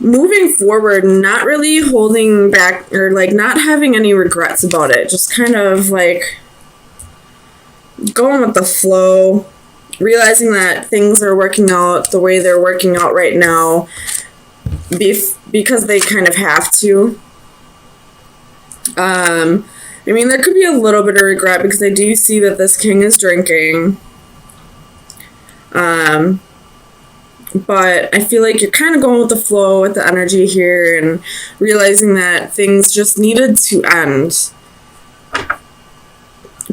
moving forward, not really holding back or like not having any regrets about it. Just kind of like going with the flow, realizing that things are working out the way they're working out right now because they kind of have to. I mean, there could be a little bit of regret because I do see that this king is drinking. But I feel like you're kind of going with the flow with the energy here and realizing that things just needed to end.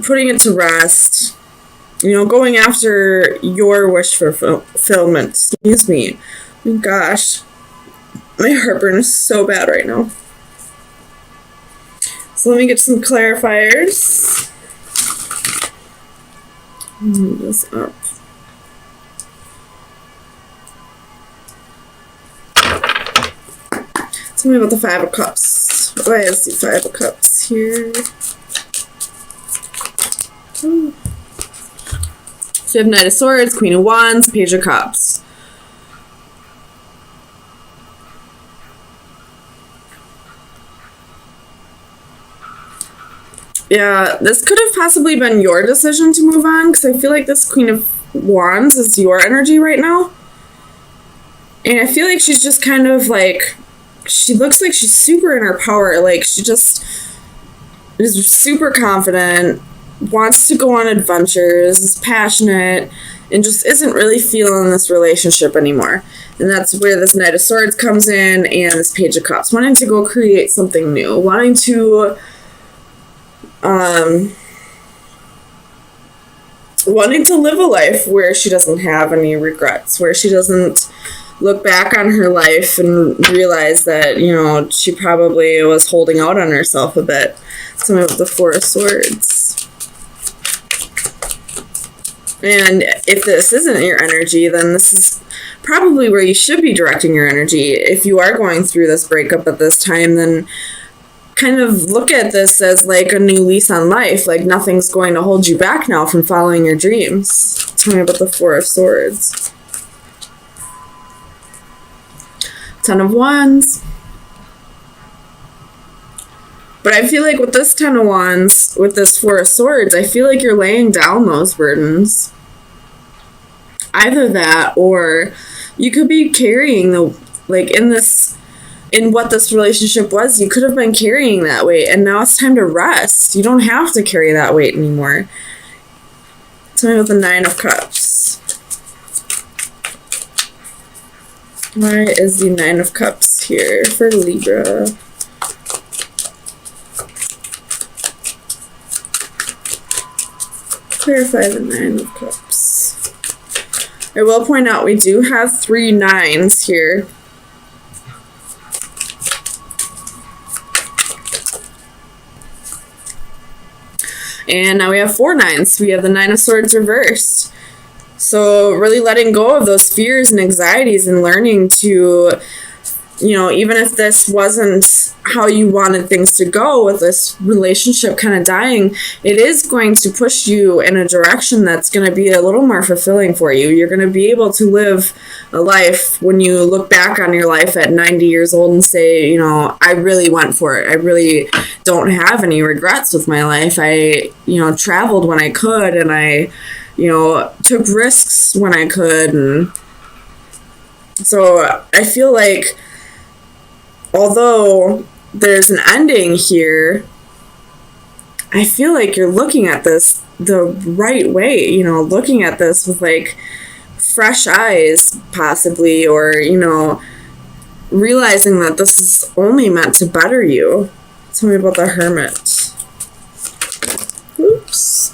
Putting it to rest. You know, going after your wish for fulfillment. Excuse me. Oh, gosh. My heartburn is so bad right now. So let me get some clarifiers. Move this up. Tell me about the Five of Cups. Why is the Five of Cups here? Ooh. So you have Knight of Swords, Queen of Wands, Page of Cups. Yeah, this could have possibly been your decision to move on, because I feel like this Queen of Wands is your energy right now. And I feel like she's just kind of like, she looks like she's super in her power. Like, she just is super confident, wants to go on adventures, is passionate, and just isn't really feeling this relationship anymore. And that's where this Knight of Swords comes in and this Page of Cups. Wanting to go create something new. Wanting to live a life where she doesn't have any regrets, where she doesn't look back on her life and realize that, you know, she probably was holding out on herself a bit. Something with the Four of Swords. And if this isn't your energy, then this is probably where you should be directing your energy. If you are going through this breakup at this time, then kind of look at this as like a new lease on life. Like, nothing's going to hold you back now from following your dreams. Tell me about the Four of Swords. Ten of Wands. But I feel like with this Ten of Wands, with this Four of Swords, I feel like you're laying down those burdens. Either that, or you could be carrying the, like, in what this relationship was, you could have been carrying that weight, and now it's time to rest. You don't have to carry that weight anymore. Tell me about the Nine of Cups. Why is the Nine of Cups here for Libra? Clarify the Nine of Cups. I will point out we do have 3 nines here. And now we have 4 nines. We have the Nine of Swords reversed. So really letting go of those fears and anxieties and learning to, you know, even if this wasn't how you wanted things to go with this relationship kind of dying, it is going to push you in a direction that's going to be a little more fulfilling for you. You're going to be able to live a life when you look back on your life at 90 years old and say, you know, I really went for it. I really don't have any regrets with my life. I, you know, traveled when I could, and I, you know, took risks when I could. And so I feel like, although there's an ending here, I feel like you're looking at this the right way, you know, looking at this with like fresh eyes possibly, or, you know, realizing that this is only meant to better you. Tell me about the Hermit. Oops.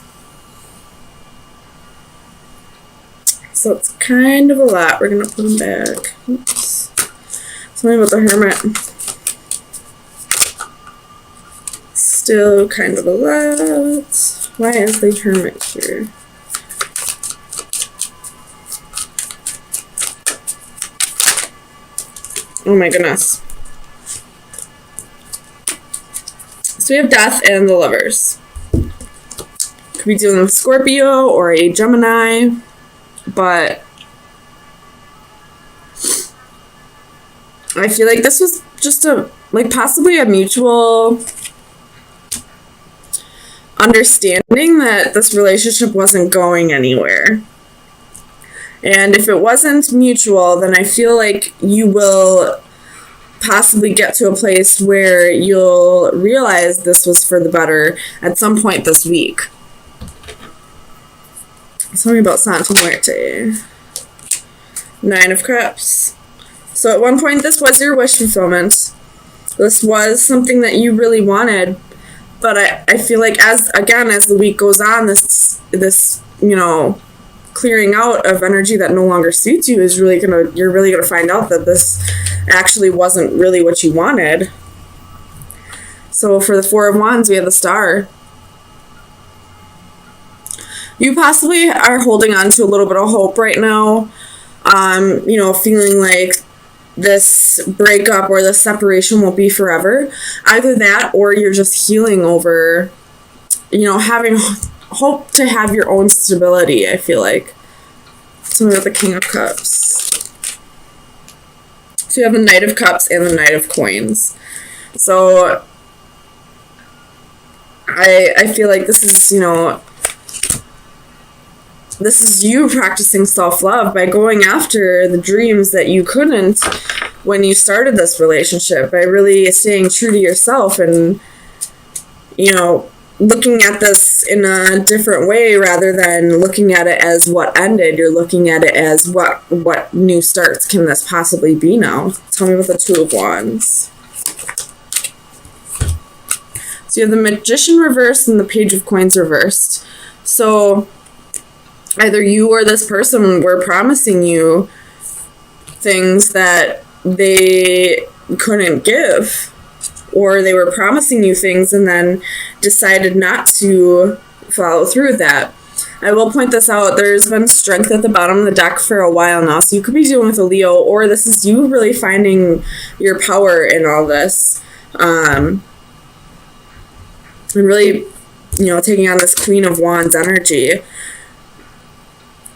So it's kind of a lot. We're going to put them back. Oops. Tell me about the Hermit. Still kind of a lot. Why is the Hermit here? Oh my goodness. So we have Death and the Lovers. Could be dealing with Scorpio or a Gemini, but I feel like this was just possibly a mutual understanding that this relationship wasn't going anywhere. And if it wasn't mutual, then I feel like you will possibly get to a place where you'll realize this was for the better at some point this week. Tell me about Santa Muerte. 9 of Cups. So at one point, this was your wish fulfillment. This was something that you really wanted. But I feel like as the week goes on, this clearing out of energy that no longer suits you is you're really gonna find out that this actually wasn't really what you wanted. So for the 4 of Wands, we have the Star. You possibly are holding on to a little bit of hope right now. Feeling like this breakup or this separation won't be forever. Either that, or you're just healing over, having hope to have your own stability, I feel like. Tell me about the King of Cups. So you have the Knight of Cups and the Knight of Coins. So I feel like this is, this is you practicing self-love by going after the dreams that you couldn't when you started this relationship, by really staying true to yourself and, looking at this in a different way rather than looking at it as what ended. You're looking at it as what new starts can this possibly be now. Tell me about the 2 of Wands. So you have the Magician reversed and the Page of Coins reversed. So either you or this person were promising you things that they couldn't give, or they were promising you things and then decided not to follow through with that. I will point this out. There's been strength at the bottom of the deck for a while now, so you could be dealing with a Leo, or this is you really finding your power in all this. And really, taking on this Queen of Wands energy.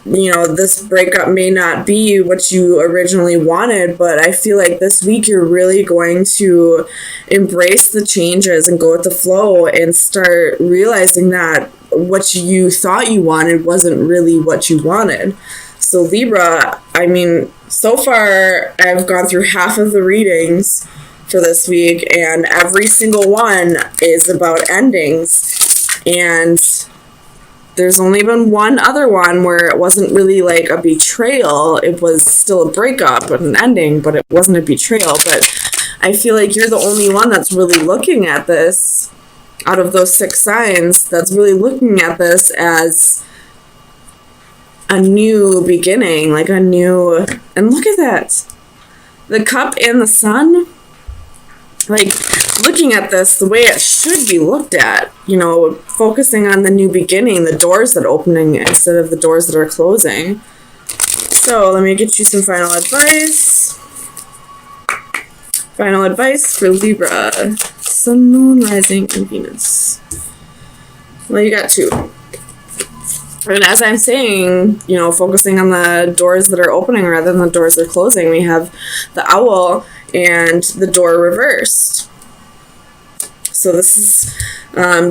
This breakup may not be what you originally wanted, but I feel like this week you're really going to embrace the changes and go with the flow and start realizing that what you thought you wanted wasn't really what you wanted. So Libra, so far I've gone through half of the readings for this week, and every single one is about endings. And there's only been one other one where it wasn't really like a betrayal. It was still a breakup and an ending, but it wasn't a betrayal. But I feel like you're the only one that's really looking at this, out of those 6 signs, that's really looking at this as a new beginning, like a new... And look at that. The Cup and the Sun. Like, looking at this the way it should be looked at, focusing on the new beginning, the doors that are opening instead of the doors that are closing. So, let me get you some final advice. Final advice for Libra. Sun, Moon, Rising, and Venus. Well, you got 2. And as I'm saying, focusing on the doors that are opening rather than the doors that are closing, we have the Owl and the door reversed. So this is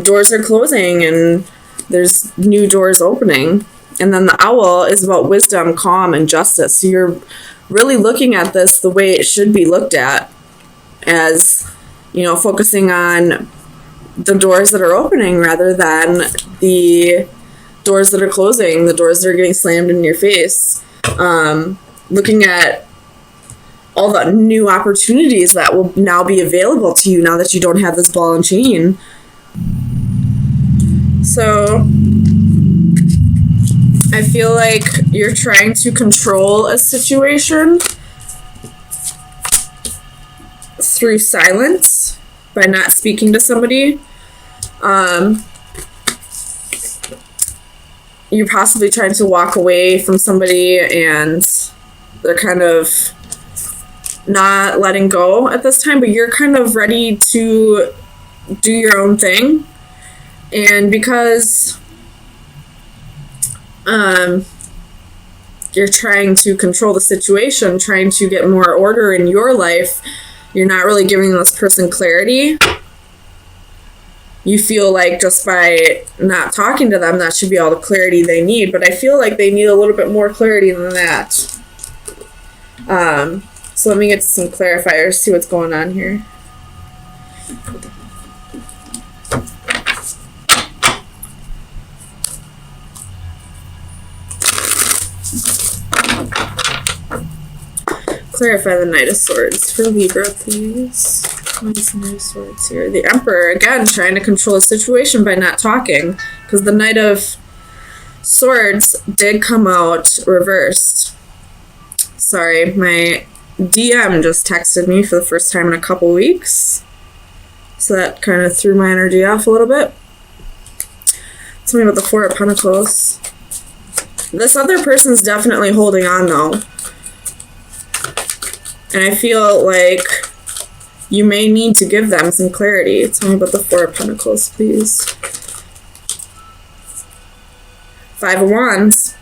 doors are closing and there's new doors opening. And then the Owl is about wisdom, calm, and justice. So you're really looking at this the way it should be looked at, as, focusing on the doors that are opening rather than the doors that are closing, the doors that are getting slammed in your face. Looking at all the new opportunities that will now be available to you now that you don't have this ball and chain. So I feel like you're trying to control a situation through silence by not speaking to somebody. You're possibly trying to walk away from somebody and they're kind of not letting go at this time, but you're kind of ready to do your own thing. And because you're trying to control the situation, trying to get more order in your life. You're not really giving this person clarity. You feel like just by not talking to them, that should be all the clarity they need. But I feel like they need a little bit more clarity than that. So let me get some clarifiers, see what's going on here. Clarify the Knight of Swords for Libra, please. What is the Knight of Swords here? The Emperor, again, trying to control the situation by not talking. Because the Knight of Swords did come out reversed. Sorry, my DM just texted me for the first time in a couple weeks. So that kind of threw my energy off a little bit. Tell me about the Four of Pentacles. This other person's definitely holding on, though. And I feel like you may need to give them some clarity. Tell me about the Four of Pentacles, please. Five of Wands.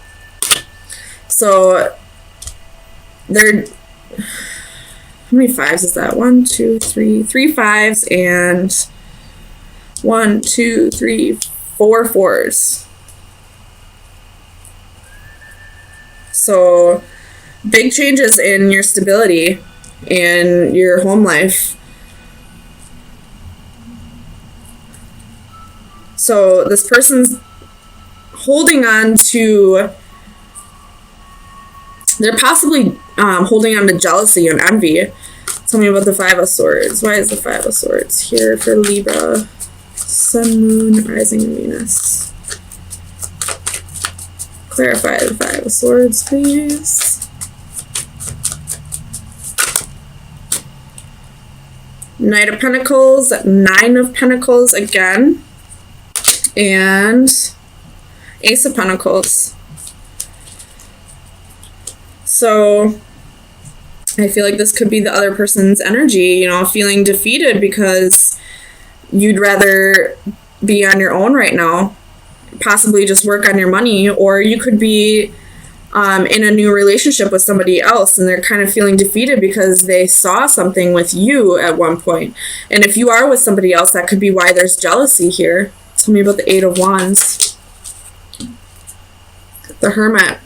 So, they're... How many fives is that? 1, 2, 3. 3 fives and 1, 2, 3, 4 fours. So... big changes in your stability and your home life. So this person's holding on to, they're possibly holding on to jealousy and envy. Tell me about the Five of Swords. Why is the Five of Swords here for Libra? Sun, Moon, Rising, and Venus. Clarify the Five of Swords, please. Knight of Pentacles, Nine of Pentacles again, and Ace of Pentacles. So I feel like this could be the other person's energy, you know, feeling defeated because you'd rather be on your own right now, possibly just work on your money, or you could be in a new relationship with somebody else and they're kind of feeling defeated because they saw something with you at one point. And if you are with somebody else, that could be why there's jealousy here. Tell me about the Eight of Wands. The Hermit.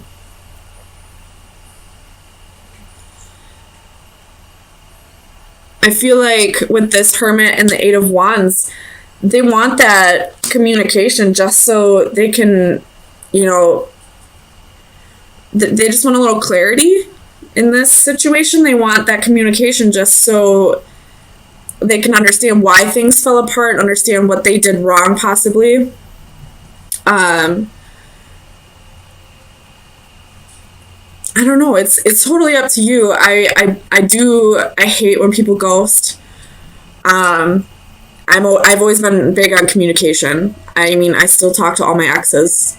I feel like with this Hermit and the Eight of Wands, they want that communication just so they can, you know, they just want a little clarity in this situation. They want that communication just so they can understand why things fell apart, understand what they did wrong possibly. I don't know. It's totally up to you. I hate when people ghost. I've always been big on communication. I mean, I still talk to all my exes.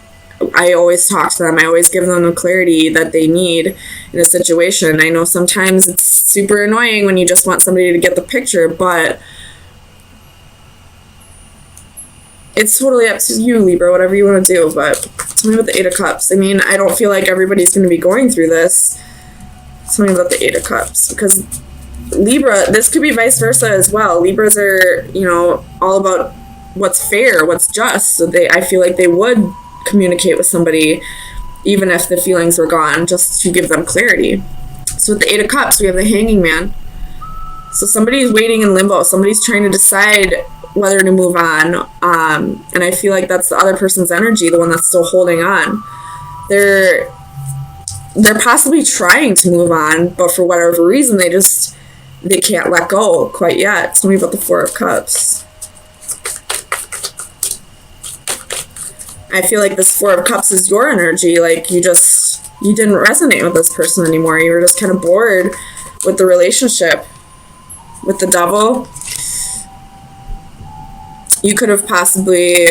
I always talk to them. I always give them the clarity that they need in a situation. I know sometimes it's super annoying when you just want somebody to get the picture, but it's totally up to you, Libra, whatever you want to do. But tell me about the Eight of Cups. I mean, I don't feel like everybody's going to be going through this. Tell me about the Eight of Cups, because Libra, this could be vice versa as well. Libras are, you know, all about what's fair, what's just. So I feel like they would communicate with somebody even if the feelings were gone, just to give them clarity. So with the Eight of Cups, we have the Hanging Man. So somebody's waiting in limbo. Somebody's trying to decide whether to move on. And I feel like that's the other person's energy, the one that's still holding on. They're possibly trying to move on, but for whatever reason, they can't let go quite yet. Tell me about the Four of Cups. I feel like this Four of Cups is your energy. Like you didn't resonate with this person anymore. You were just kind of bored with the relationship. With the Devil, you could have possibly,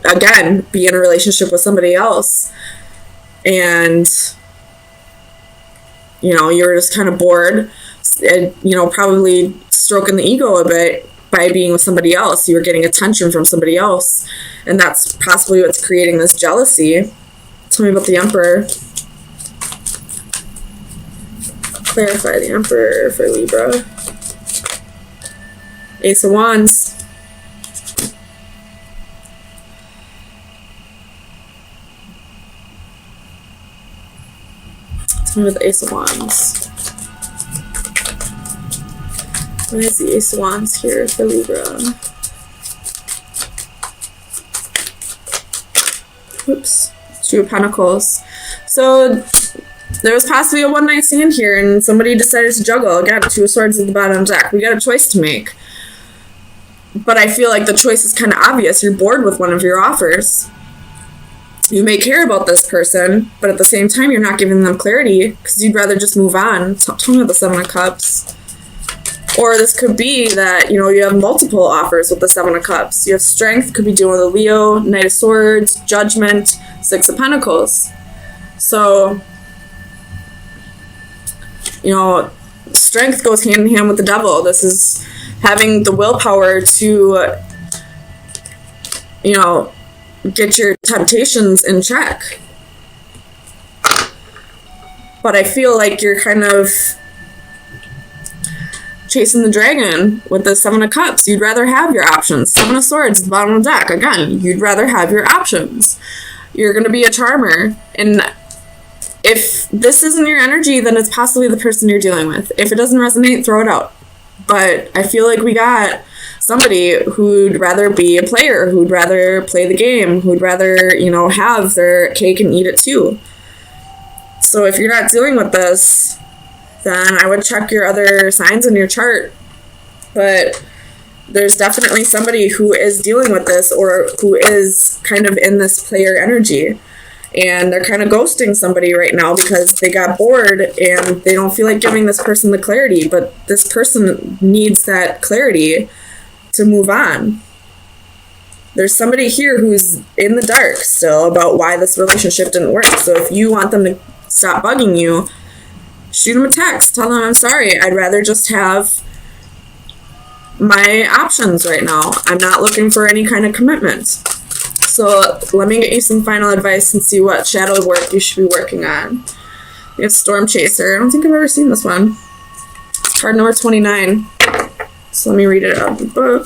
again, be in a relationship with somebody else. And, you know, you were just kind of bored, and, you know, probably stroking the ego a bit by being with somebody else. You were getting attention from somebody else, and that's possibly what's creating this jealousy. Tell Tell me about the Emperor. Clarify the Emperor for Libra. Ace of Wands. Tell me about the Ace of Wands. Why is the Ace of Wands here for Libra? Oops. Two of Pentacles. So there was possibly a one-night stand here, and somebody decided to juggle. Again, Two of Swords at the bottom of the deck. We got a choice to make. But I feel like the choice is kind of obvious. You're bored with one of your offers. You may care about this person, but at the same time, you're not giving them clarity because you'd rather just move on. Tell me about the Seven of Cups. Or this could be that, you know, you have multiple offers with the Seven of Cups. You have Strength, could be dealing with a Leo, Knight of Swords, Judgment, Six of Pentacles. So, you know, Strength goes hand in hand with the Devil. This is having the willpower to, you know, get your temptations in check. But I feel like you're kind of chasing the dragon with the Seven of Cups. You'd rather have your options. Seven of Swords at the bottom of the deck. Again, you'd rather have your options. You're going to be a charmer. And if this isn't your energy, then it's possibly the person you're dealing with. If it doesn't resonate, throw it out. But I feel like we got somebody who'd rather be a player, who'd rather play the game, who'd rather, you know, have their cake and eat it too. So if you're not dealing with this, then I would check your other signs in your chart. But there's definitely somebody who is dealing with this or who is kind of in this player energy. And they're kind of ghosting somebody right now because they got bored and they don't feel like giving this person the clarity. But this person needs that clarity to move on. There's somebody here who's in the dark still about why this relationship didn't work. So if you want them to stop bugging you, shoot them a text. Tell them, I'm sorry. I'd rather just have my options right now. I'm not looking for any kind of commitment. So let me get you some final advice and see what shadow work you should be working on. We have Storm Chaser. I don't think I've ever seen this one. Card number 29. So let me read it out of the book.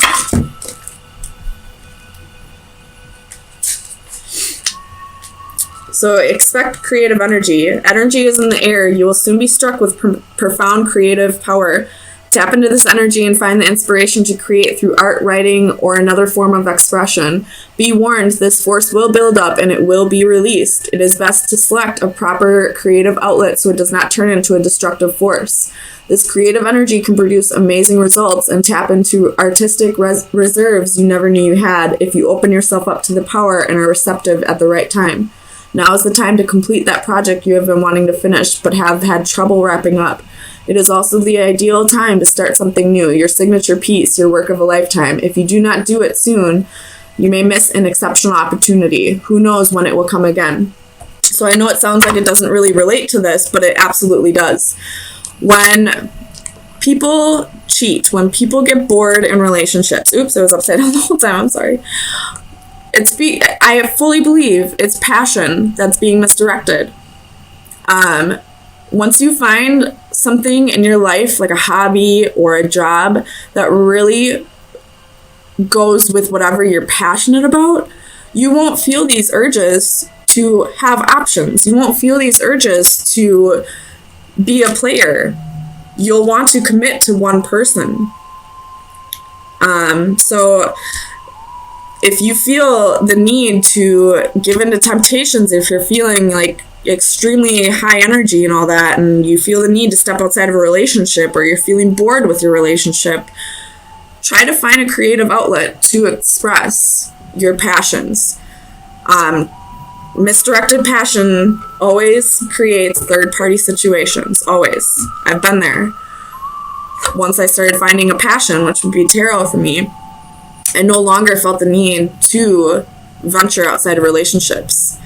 So expect creative energy. Energy is in the air. You will soon be struck with profound creative power. Tap into this energy and find the inspiration to create through art, writing, or another form of expression. Be warned, this force will build up and it will be released. It is best to select a proper creative outlet so it does not turn into a destructive force. This creative energy can produce amazing results and tap into artistic reserves you never knew you had if you open yourself up to the power and are receptive at the right time. Now is the time to complete that project you have been wanting to finish but have had trouble wrapping up. It is also the ideal time to start something new, your signature piece, your work of a lifetime. If you do not do it soon, you may miss an exceptional opportunity. Who knows when it will come again? So I know it sounds like it doesn't really relate to this, but it absolutely does. When people cheat, when people get bored in relationships, oops, it was upside down the whole time, I'm sorry. I fully believe it's passion that's being misdirected. Once you find something in your life, like a hobby or a job, that really goes with whatever you're passionate about, you won't feel these urges to have options. You won't feel these urges to be a player. You'll want to commit to one person. So if you feel the need to give in to temptations, if you're feeling like extremely high energy and all that, and you feel the need to step outside of a relationship, or you're feeling bored with your relationship, try to find a creative outlet to express your passions. Misdirected passion always creates third-party situations, always. I've been there. Once I started finding a passion, which would be tarot for me, I no longer felt the need to venture outside of relationships.